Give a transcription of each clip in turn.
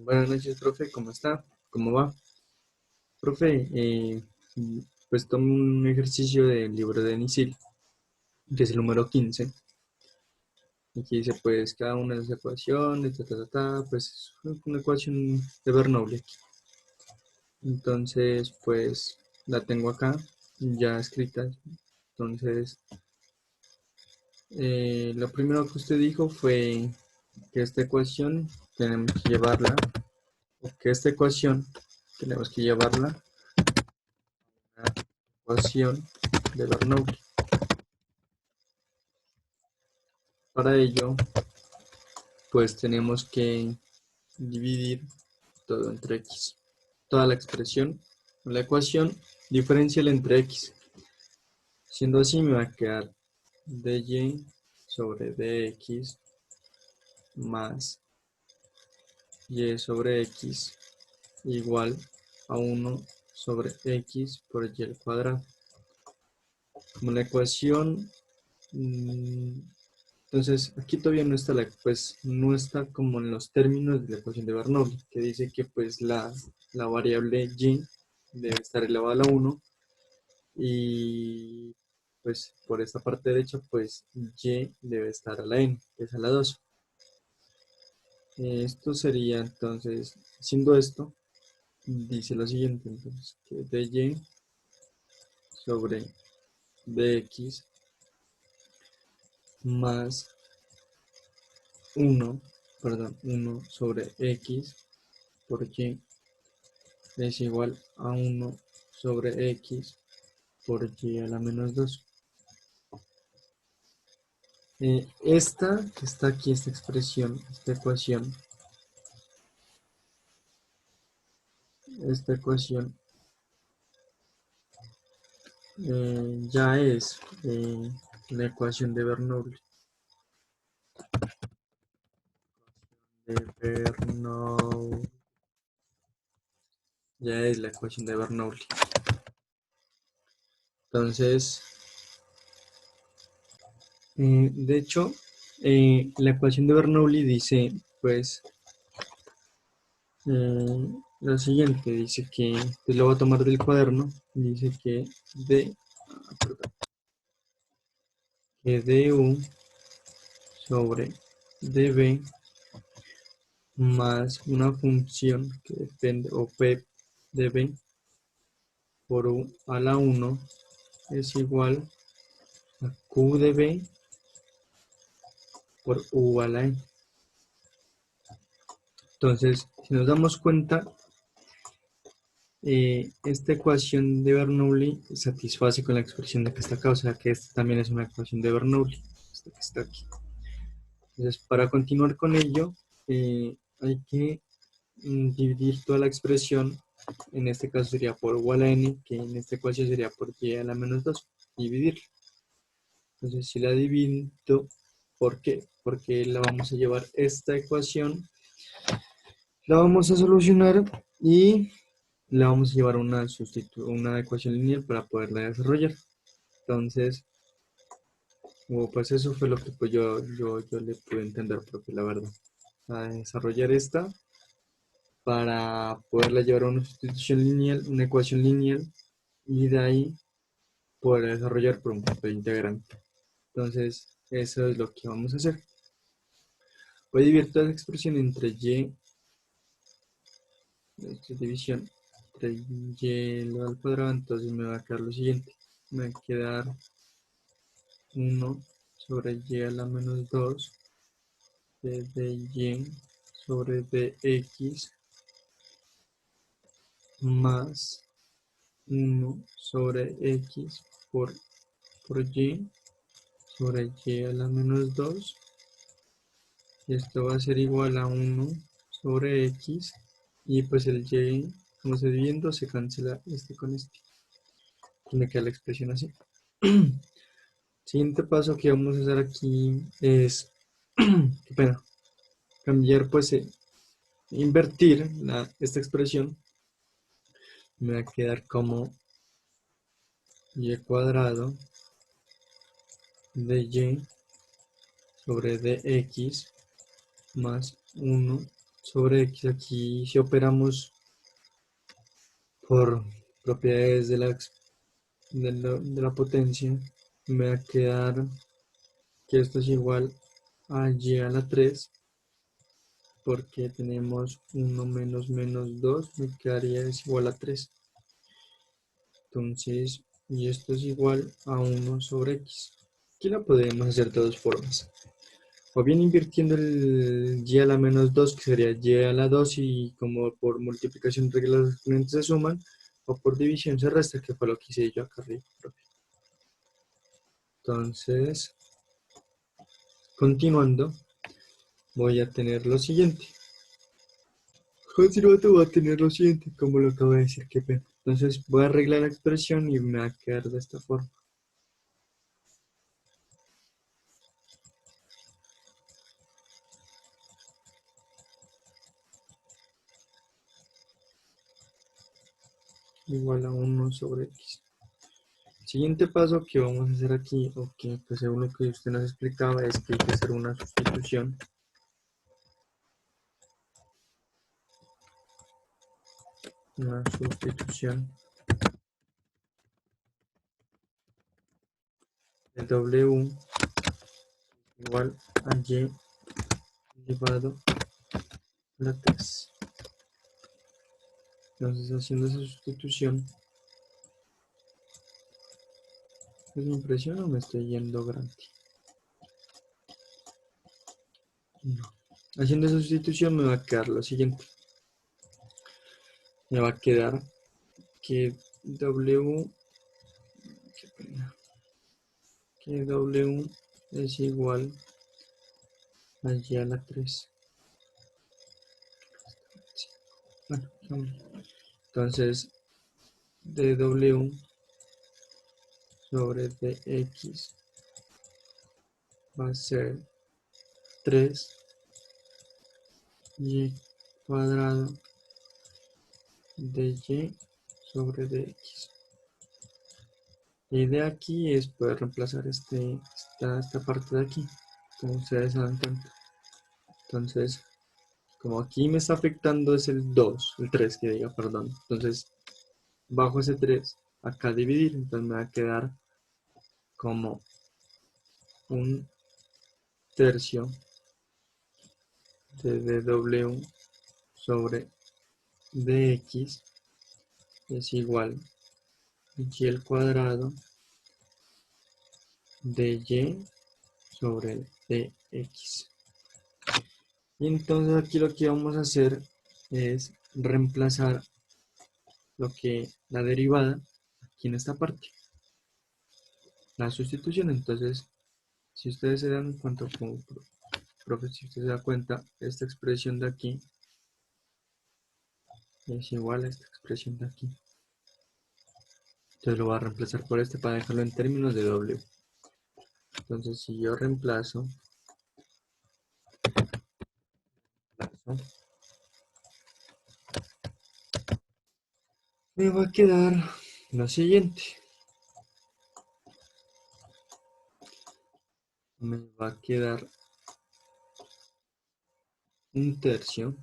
Buenas noches, profe, ¿cómo está? ¿Cómo va? Profe, pues tomo un ejercicio del libro de Nisil, que es el número 15. Aquí dice, pues, cada una de las ecuaciones, pues, es una ecuación de Bernoulli. Entonces, pues, la tengo acá, ya escrita. Entonces, lo primero que usted dijo fue que esta ecuación tenemos que llevarla, o que esta ecuación tenemos que llevarla a la ecuación de Bernoulli. Para ello, pues tenemos que dividir todo entre x. Toda la expresión, la ecuación diferencial entre x. Siendo así, me va a quedar dy sobre dx más y sobre x igual a 1 sobre x por y al cuadrado. Como la ecuación, entonces aquí todavía no está pues no está como en los términos de la ecuación de Bernoulli, que dice que pues la variable y debe estar elevada a la 1 y pues por esta parte derecha pues y debe estar a la n, que es a la 2. Esto sería entonces, haciendo esto, dice lo siguiente, entonces, que dy sobre dx más 1, perdón, 1 sobre x por y es igual a 1 sobre x por y a la menos 2. Esta que está aquí, esta expresión, esta ecuación ya es la ecuación de Bernoulli. Ya es la ecuación de Bernoulli. Entonces, de hecho, la ecuación de Bernoulli dice, pues, lo siguiente, dice que, pues lo voy a tomar del cuaderno, dice que du sobre db más una función que depende, o p de b por u a la 1 es igual a q de b por u a la n. Entonces, si nos damos cuenta, esta ecuación de Bernoulli satisface con la expresión de que está acá, o sea que esta también es una ecuación de Bernoulli, esta que está aquí. Entonces, para continuar con ello, hay que dividir toda la expresión, en este caso sería por u a la n, que en esta ecuación sería por y a la menos 2, dividirla. Entonces, si la divido, ¿por qué? Porque la vamos a llevar esta ecuación, la vamos a solucionar y la vamos a llevar a una ecuación lineal para poderla desarrollar. Entonces, pues eso fue lo que pues yo le pude entender, porque la verdad, a desarrollar esta para poderla llevar a una sustitución lineal, una ecuación lineal, y de ahí poder desarrollar por un punto de integrante. Entonces, eso es lo que vamos a hacer. Voy a dividir toda la expresión entre y, esta división, entre y elevado al cuadrado, entonces me va a quedar lo siguiente. Me va a quedar 1 sobre y a la menos 2 de y sobre dx más 1 sobre x por y sobre y a la menos 2. Y esto va a ser igual a 1 sobre x. Y pues el y, como se dividiendo, se cancela este con este. Y me queda la expresión así. Siguiente paso que vamos a hacer aquí es, qué pena, cambiar, pues, invertir esta expresión. Me va a quedar como y cuadrado de y sobre dx más 1 sobre X. Aquí si operamos por propiedades de la potencia, me va a quedar que esto es igual a y a la 3, porque tenemos 1 menos menos 2, me quedaría es igual a 3. Entonces, y esto es igual a 1 sobre x. Aquí la podemos hacer de dos formas. O bien invirtiendo el y a la menos 2, que sería y a la 2, y como por multiplicación regla los exponentes se suman, o por división se resta, que fue lo que hice yo acá arriba. Entonces, continuando, voy a tener lo siguiente. Continuando voy a tener lo siguiente, como lo acabo de decir, qué pena. Entonces voy a arreglar la expresión y me va a quedar de esta forma. Igual a 1 sobre x. El siguiente paso que vamos a hacer aquí, o que pues según lo que usted nos explicaba, es que hay que hacer una sustitución. Una sustitución de w igual a y elevado a la 3. Entonces, haciendo esa sustitución, ¿es mi impresión o me estoy yendo grande? No. Haciendo esa sustitución me va a quedar lo siguiente. Me va a quedar que w, qué pena, que w es igual a y a la 3. Bueno, entonces dw sobre dx va a ser 3y cuadrado de y sobre dx. La idea aquí es poder reemplazar esta parte de aquí, como ustedes se dan cuenta. Entonces, como aquí me está afectando es el 2, el 3 que diga, perdón. Entonces, bajo ese 3, acá dividir, entonces me va a quedar como un tercio de dw sobre dx es igual a y al cuadrado de y sobre dx. Y entonces aquí lo que vamos a hacer es reemplazar la derivada aquí en esta parte, la sustitución. Entonces, si ustedes se dan cuenta, como profe, si usted se da cuenta, esta expresión de aquí es igual a esta expresión de aquí. Entonces lo voy a reemplazar por este para dejarlo en términos de w. Entonces, si yo reemplazo, me va a quedar lo siguiente. Me va a quedar un tercio.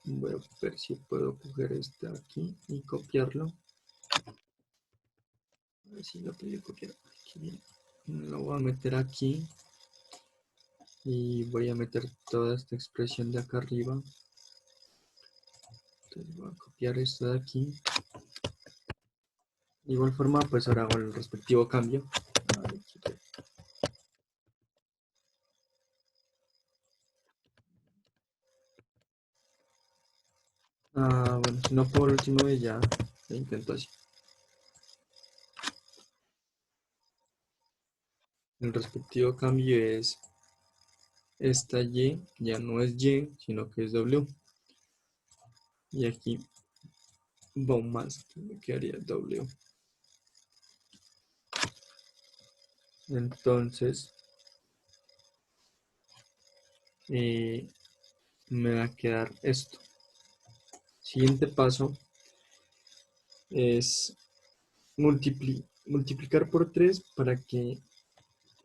Voy a ver si puedo coger este aquí y copiarlo. A ver si lo puedo copiar aquí bien. Lo voy a meter aquí y voy a meter toda esta expresión de acá arriba. Entonces voy a copiar esto de aquí. De igual forma, pues ahora hago el respectivo cambio. Bueno, si no por último vez ya lo intento así. El respectivo cambio es esta y, ya no es y, sino que es w. Y aquí va un más, me quedaría w. Entonces, me va a quedar esto. Siguiente paso es multiplicar por 3 para que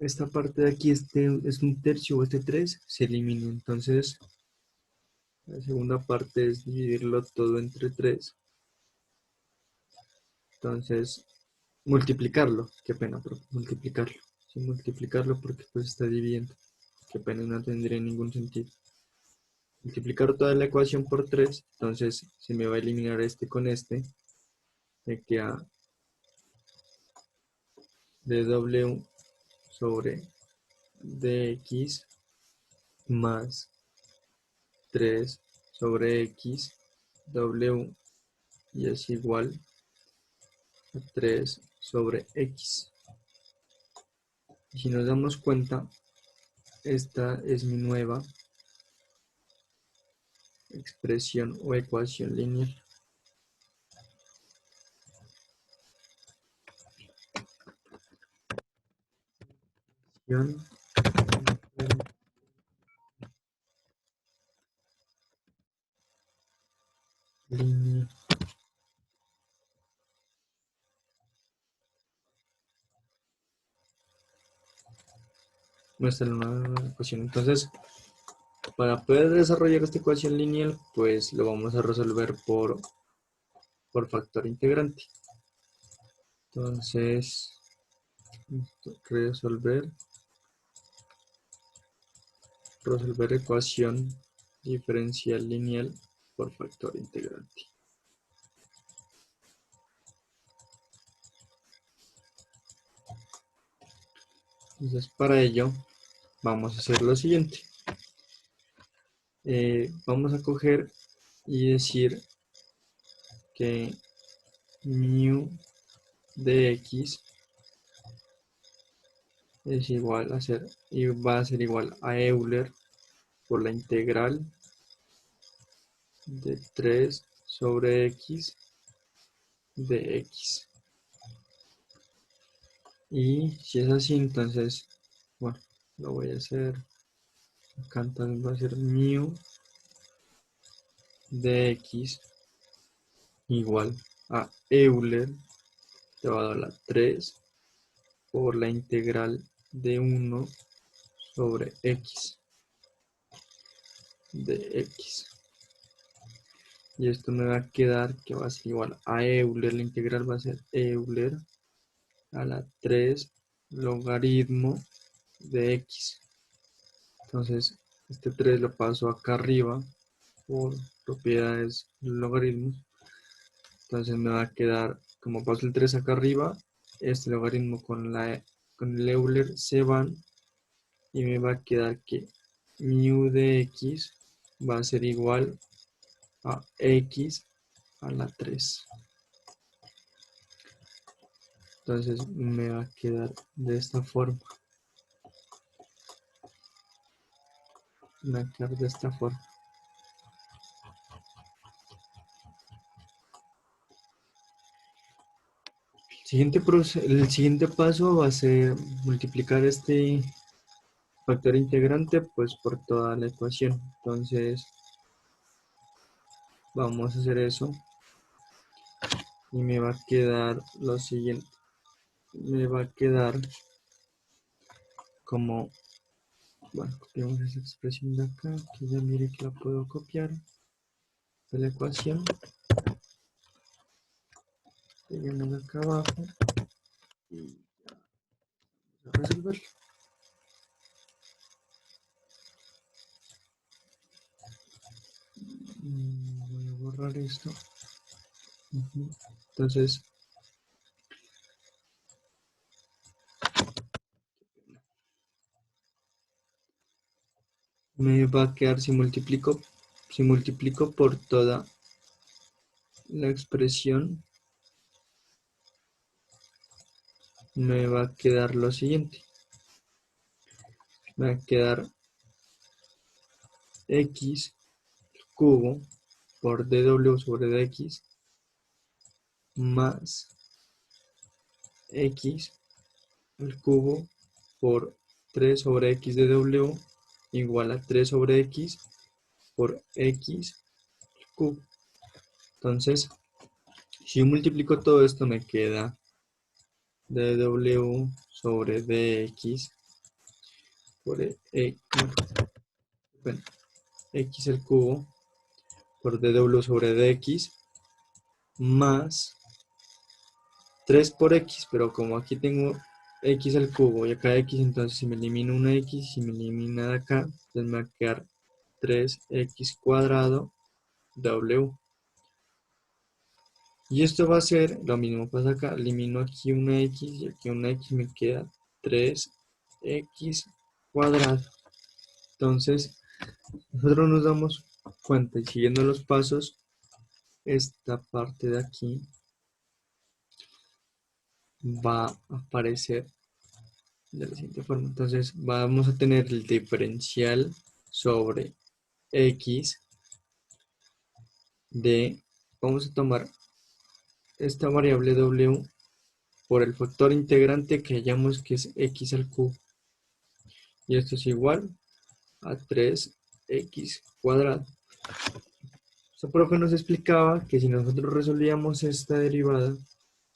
esta parte de aquí, este es un tercio, este 3 se elimina. Entonces, la segunda parte es dividirlo todo entre 3. Entonces, multiplicarlo. Qué pena, pero multiplicarlo. Sin multiplicarlo porque pues está dividiendo. Qué pena, no tendría ningún sentido. Multiplicar toda la ecuación por 3. Entonces, se me va a eliminar este con este. Me queda dw sobre dx más 3 sobre x w y es igual a 3 sobre x. Y si nos damos cuenta, esta es mi nueva expresión o ecuación lineal. Lineal. Nuestra nueva ecuación. Entonces, para poder desarrollar esta ecuación lineal, pues lo vamos a resolver por factor integrante. Entonces, resolver ecuación diferencial lineal por factor integrante. Entonces, para ello, vamos a hacer lo siguiente. Vamos a coger y decir que mu de x es igual a ser, y va a ser igual a Euler por la integral de 3 sobre x de x. Y si es así, entonces, bueno, lo voy a hacer acá, entonces va a ser mu de x igual a Euler elevado a la 3 por la integral de 1 sobre x de x. Y esto me va a quedar que va a ser igual a Euler, la integral va a ser Euler a la 3 logaritmo de x. Entonces, este 3 lo paso acá arriba por propiedades logaritmos. Entonces me va a quedar, como paso el 3 acá arriba, este logaritmo con el Euler se van y me va a quedar que mu de x va a ser igual a x a la 3. Entonces me va a quedar de esta forma. Me va a quedar de esta forma. El siguiente paso va a ser multiplicar este factor integrante pues por toda la ecuación. Entonces vamos a hacer eso y me va a quedar lo siguiente. Me va a quedar como, bueno, copiamos esa expresión de acá, que ya mire que la puedo copiar de la ecuación. Pegamos acá abajo y ya vamos a resolverlo. Voy a borrar esto. Entonces, me va a quedar si multiplico por toda la expresión, me va a quedar lo siguiente. Me va a quedar x cubo por dw sobre dx más x al cubo por 3 sobre x de w igual a 3 sobre x por x al cubo. Entonces, si yo multiplico todo esto me queda dw sobre dx por bueno, x al cubo por dw sobre dx más 3 por x, pero como aquí tengo x al cubo y acá x, entonces si me elimino una x, si me elimina de acá, entonces me va a quedar 3x cuadrado w. Y esto va a ser, lo mismo pasa acá, elimino aquí una x y aquí una x, me queda 3x cuadrado. Entonces, nosotros nos damos cuenta y siguiendo los pasos, esta parte de aquí va a aparecer de la siguiente forma. Entonces vamos a tener el diferencial sobre x de, vamos a tomar esta variable w por el factor integrante que hallamos que es x al cubo. Y esto es igual a 3x cuadrado. Su profe nos explicaba que si nosotros resolvíamos esta derivada,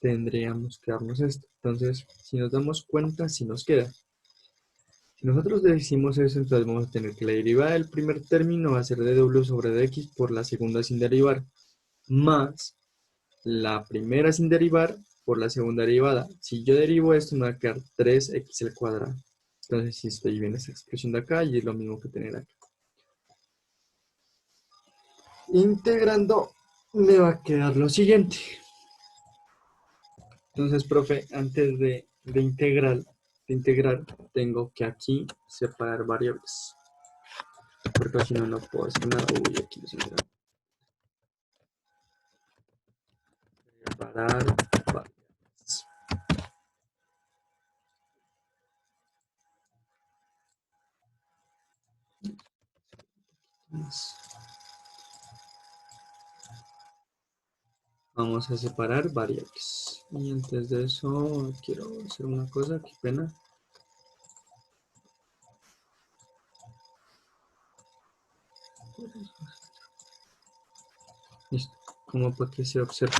tendríamos que darnos esto. Entonces, si nos damos cuenta, si nos queda. Si nosotros decimos eso, entonces vamos a tener que la derivada del primer término va a ser de w sobre dx por la segunda sin derivar, más la primera sin derivar por la segunda derivada. Si yo derivo esto, me va a quedar 3x al cuadrado. Entonces, si estoy viendo esta expresión de acá, y es lo mismo que tener acá. Integrando, me va a quedar lo siguiente. Entonces, profe, antes de integrar, tengo que aquí separar variables. Porque si no, no puedo hacer nada. Uy, aquí no se me da. Separar variables. Vamos a separar variables. Y antes de eso, quiero hacer una cosa, qué pena. Listo, como para que se observe.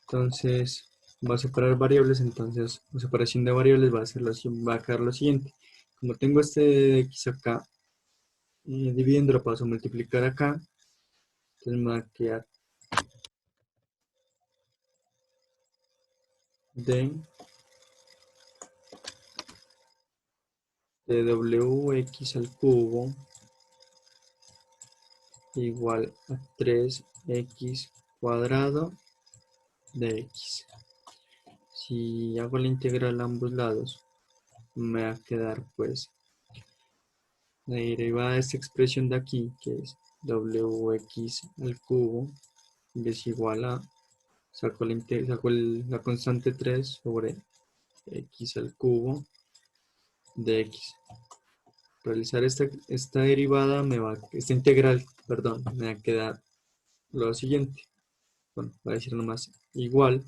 Entonces, va a separar variables, entonces la separación de variables va a quedar lo siguiente. Como tengo este de x acá, dividiendo lo paso a multiplicar acá, entonces me va a quedar de wx al cubo igual a 3x cuadrado de x. Si hago la integral a ambos lados, me va a quedar pues la derivada de esta expresión de aquí, que es wx al cubo, es igual a, saco la constante 3 sobre x al cubo de x. Realizar esta derivada, esta integral, perdón, me va a quedar lo siguiente. Bueno, voy a decir nomás igual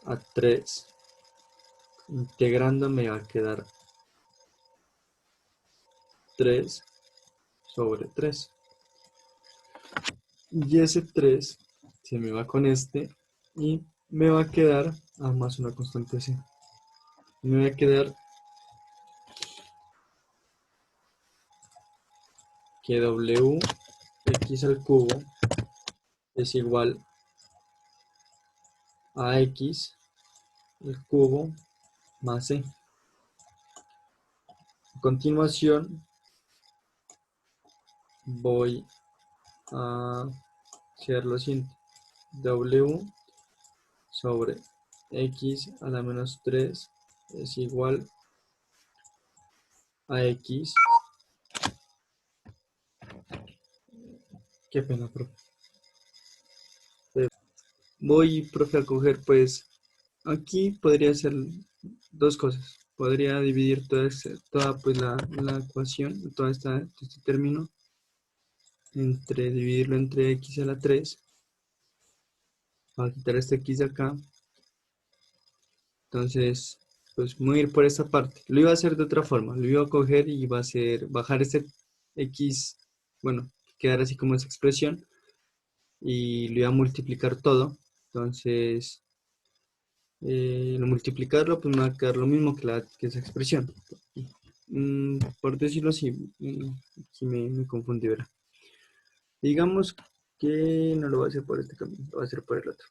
a 3. Integrando me va a quedar 3 sobre 3. Y ese 3 se me va con este y me va a quedar, más una constante c. Me va a quedar que wx al cubo es igual a x al cubo más c. A continuación voy a hacer lo siguiente. W sobre x a la menos 3 es igual a x. Qué pena, profe. Voy, profe, a coger, pues, aquí podría ser dos cosas. Podría dividir toda pues, la ecuación, este término, dividirlo entre x a la 3. Para quitar este x de acá. Entonces, pues voy a ir por esta parte. Lo iba a hacer de otra forma. Lo iba a coger y iba a hacer, bajar este x, bueno, quedar así como esa expresión. Y lo iba a multiplicar todo. Entonces, al multiplicarlo, pues me va a quedar lo mismo que esa expresión. Por decirlo así, aquí me confundí, ¿verdad? Digamos que no lo voy a hacer por este camino, lo voy a hacer por el otro.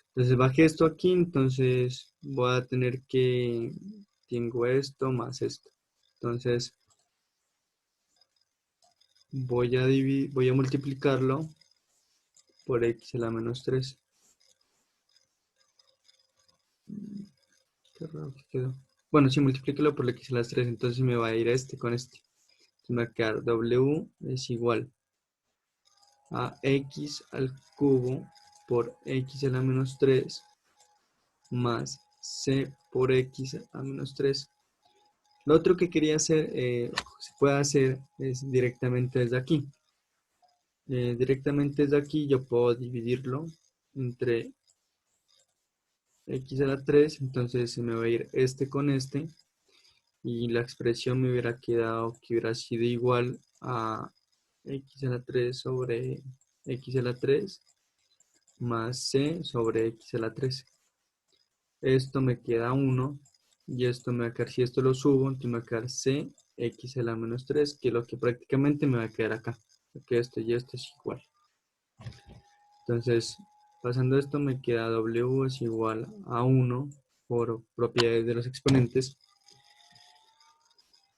Entonces bajé esto aquí, entonces voy a tener que, tengo esto más esto. Entonces voy a multiplicarlo por x a la menos 3. Qué raro que quedó. Bueno, si multiplícalo por x a las 3, entonces me va a ir este con este. Entonces me va a quedar w es igual a x al cubo por x a la menos 3 más c por x a menos 3. Lo otro que quería hacer, se puede hacer, es directamente desde aquí. Directamente desde aquí yo puedo dividirlo entre x a la 3, entonces se me va a ir este con este, y la expresión me hubiera quedado que hubiera sido igual a x a la 3 sobre x a la 3 más c sobre x a la 3. Esto me queda 1 y esto me va a quedar, si esto lo subo, entonces me va a quedar c x a la menos 3, que es lo que prácticamente me va a quedar acá, porque esto y esto es igual. Entonces, pasando esto me queda w es igual a 1 por propiedades de los exponentes,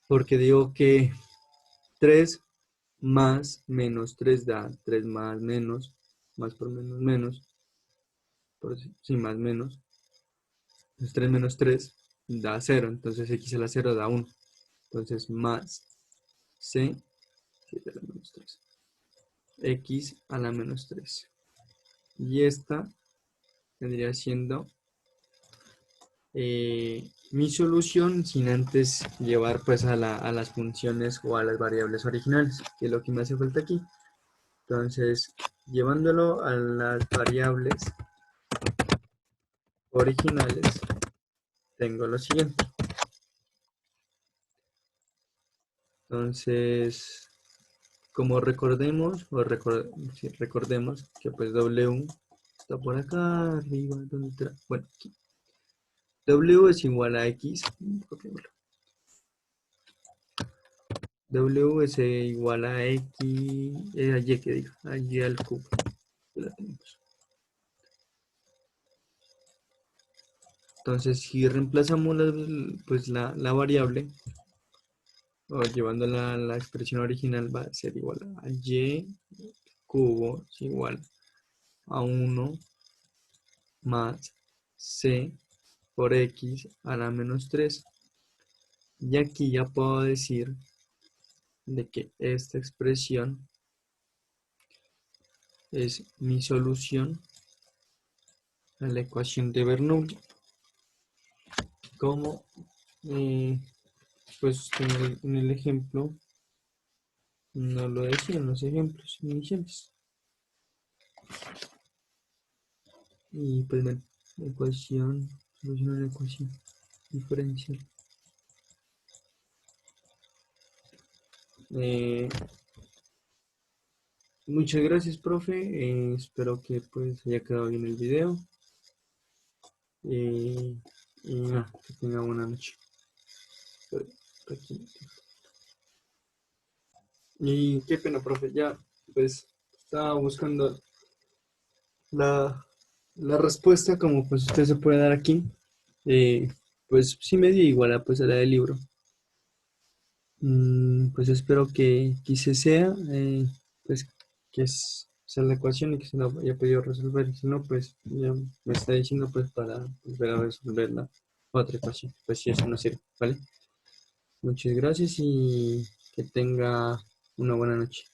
porque digo que 3 más menos 3 da 3 más por menos menos, por sí, más menos. Entonces 3 menos 3 da 0, entonces x a la 0 da 1. Entonces más c a la menos 3. X a la menos 3. Y esta vendría siendo mi solución sin antes llevar pues a las funciones o a las variables originales, que es lo que me hace falta aquí. Entonces, llevándolo a las variables originales, tengo lo siguiente. Entonces, como recordemos, sí, recordemos que pues w está por acá arriba, ¿dónde está? Bueno, aquí. W es igual a x, W es igual a x, a y que diga, a y al cubo. Ya la tenemos. Entonces, si reemplazamos la variable, o llevándola a la expresión original, va a ser igual a y cubo es igual a 1 más c por x a la menos 3. Y aquí ya puedo decir de que esta expresión es mi solución a la ecuación de Bernoulli. Como pues en el ejemplo no lo decían los ejemplos iniciales. Y pues bueno, solución a la ecuación diferencial. Muchas gracias, profe. Espero que pues haya quedado bien el video. Y que tenga buena noche. Aquí. Y qué pena, profe. Ya pues estaba buscando la respuesta, como pues usted se puede dar aquí. Pues sí me dio igual a, pues, a la del libro. Pues espero que quise sea, pues que sea la ecuación y que se la haya podido resolver. Si no, pues ya me está diciendo pues para volver a resolver la otra ecuación. Pues si eso no sirve, ¿vale? Muchas gracias y que tenga una buena noche.